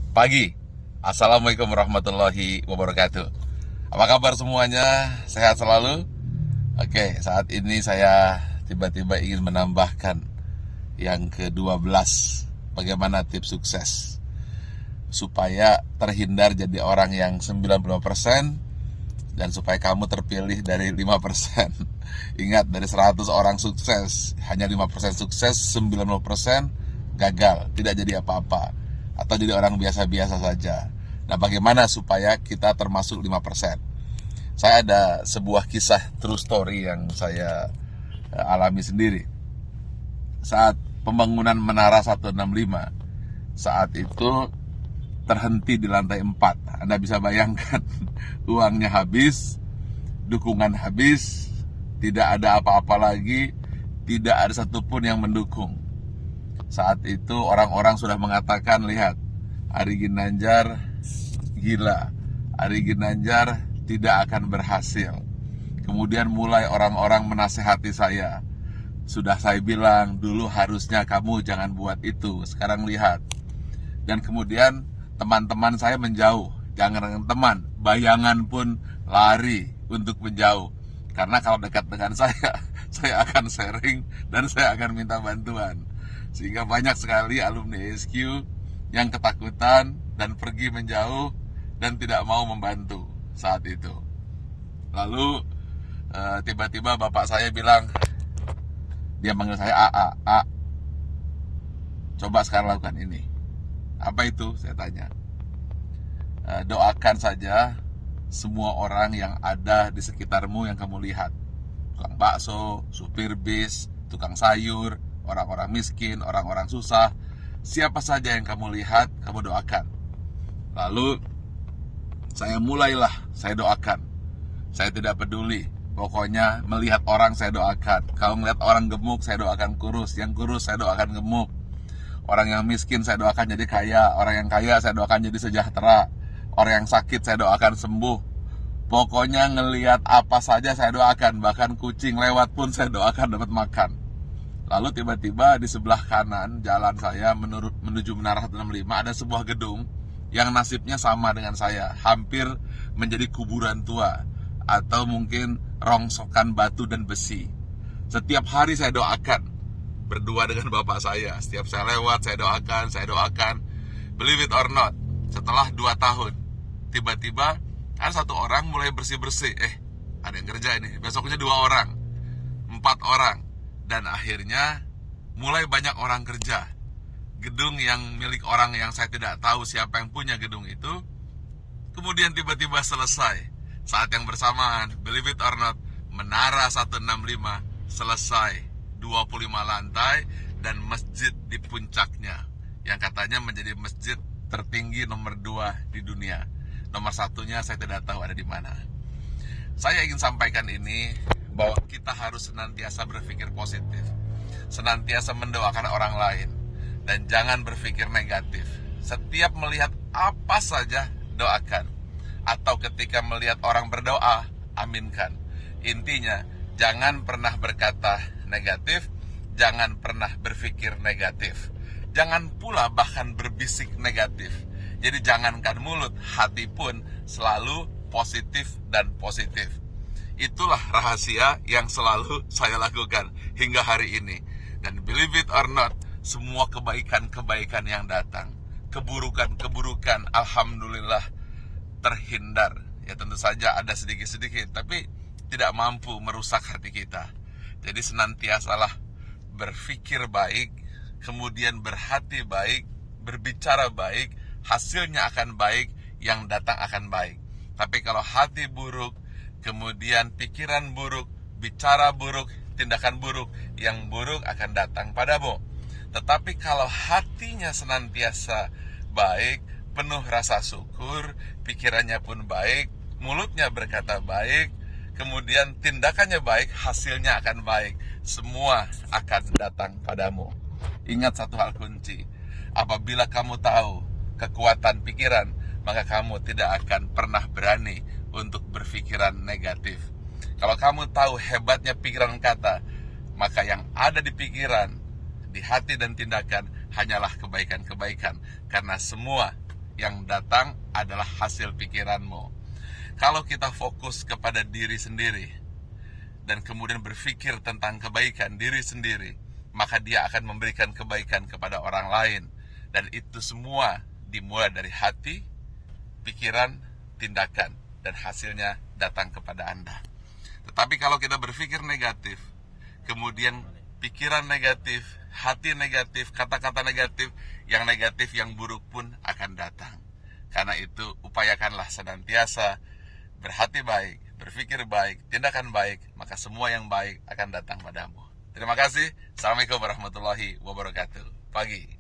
pagi. Assalamualaikum warahmatullahi wabarakatuh. Apa kabar semuanya? Sehat selalu? Oke, saat ini saya tiba-tiba ingin menambahkan yang ke-12. Bagaimana tips sukses supaya terhindar jadi orang yang 95% dan supaya kamu terpilih dari 5%. Ingat, dari 100 orang sukses, hanya 5% sukses, 90% gagal, tidak jadi apa-apa, atau jadi orang biasa-biasa saja. Nah, bagaimana supaya kita termasuk 5%? Saya ada sebuah kisah true story yang saya alami sendiri. Saat pembangunan Menara 165, saat itu terhenti di lantai 4. Anda bisa bayangkan, uangnya habis, dukungan habis, tidak ada apa-apa lagi, tidak ada satupun yang mendukung. Saat itu orang-orang sudah mengatakan, lihat, Ari Ginanjar gila, Ari Ginanjar tidak akan berhasil. Kemudian mulai orang-orang menasehati saya. Sudah saya bilang, dulu harusnya kamu jangan buat itu, sekarang lihat. Dan kemudian teman-teman saya menjauh. Jangan dengan teman, bayangan pun lari untuk menjauh. Karena kalau dekat dengan saya akan sharing dan saya akan minta bantuan. Sehingga banyak sekali alumni SQ yang ketakutan dan pergi menjauh dan tidak mau membantu saat itu. Lalu tiba-tiba bapak saya bilang, dia manggil saya A, coba sekarang lakukan ini. Apa itu? Saya tanya. Doakan saja semua orang yang ada di sekitarmu yang kamu lihat. Tukang bakso, supir bis, tukang sayur, orang-orang miskin, orang-orang susah. Siapa saja yang kamu lihat, kamu doakan. Lalu saya doakan. Saya tidak peduli. Pokoknya melihat orang saya doakan. Kalau melihat orang gemuk, saya doakan kurus. Yang kurus saya doakan gemuk. Orang yang miskin saya doakan jadi kaya. Orang yang kaya saya doakan jadi sejahtera. Orang yang sakit saya doakan sembuh. Pokoknya ngelihat apa saja saya doakan. Bahkan kucing lewat pun saya doakan dapat makan. Lalu tiba-tiba di sebelah kanan jalan saya menuju Menara 165 ada sebuah gedung yang nasibnya sama dengan saya. Hampir menjadi kuburan tua. Atau mungkin rongsokan batu dan besi. Setiap hari saya doakan. Berdua dengan bapak saya. Setiap saya lewat, saya doakan. Believe it or not, setelah 2 tahun, tiba-tiba ada satu orang mulai bersih-bersih. Ada yang kerja ini. Besoknya 2 orang, 4 orang. Dan akhirnya mulai banyak orang kerja. Gedung yang milik orang yang saya tidak tahu siapa yang punya gedung itu, kemudian tiba-tiba selesai. Saat yang bersamaan, believe it or not, Menara 165 selesai. 25 lantai dan masjid di puncaknya yang katanya menjadi masjid tertinggi nomor 2 di dunia. Nomor 1-nya saya tidak tahu ada di mana. Saya ingin sampaikan ini bahwa kita harus senantiasa berpikir positif, senantiasa mendoakan orang lain, dan jangan berpikir negatif. Setiap melihat apa saja doakan, atau ketika melihat orang berdoa, aminkan. Intinya, jangan pernah berkata negatif, jangan pernah berpikir negatif, jangan pula bahkan berbisik negatif. Jadi jangankan mulut, hati pun selalu positif dan positif. Itulah rahasia yang selalu saya lakukan hingga hari ini. Dan believe it or not, semua kebaikan-kebaikan yang datang, keburukan-keburukan, alhamdulillah terhindar. Ya tentu saja ada sedikit-sedikit, tapi tidak mampu merusak hati kita. Jadi senantiasalah berpikir baik, kemudian berhati baik, berbicara baik, hasilnya akan baik, yang datang akan baik. Tapi kalau hati buruk, kemudian pikiran buruk, bicara buruk, tindakan buruk, yang buruk akan datang padamu. Tetapi kalau hatinya senantiasa baik, penuh rasa syukur, pikirannya pun baik, mulutnya berkata baik, kemudian tindakannya baik, hasilnya akan baik. Semua akan datang padamu. Ingat satu hal kunci, apabila kamu tahu kekuatan pikiran, maka kamu tidak akan pernah berani untuk berpikiran negatif. Kalau kamu tahu hebatnya pikiran kata, maka yang ada di pikiran, di hati dan tindakan hanyalah kebaikan-kebaikan. Karena semua yang datang adalah hasil pikiranmu. Kalau kita fokus kepada diri sendiri dan kemudian berpikir tentang kebaikan diri sendiri, maka dia akan memberikan kebaikan kepada orang lain. Dan itu semua dimulai dari hati, pikiran, tindakan, dan hasilnya datang kepada Anda. Tetapi kalau kita berpikir negatif, kemudian pikiran negatif, hati negatif, kata-kata negatif, yang buruk pun akan datang. Karena itu upayakanlah senantiasa berhati baik, berpikir baik, tindakan baik, maka semua yang baik akan datang padamu. Terima kasih. Assalamualaikum warahmatullahi wabarakatuh. Pagi.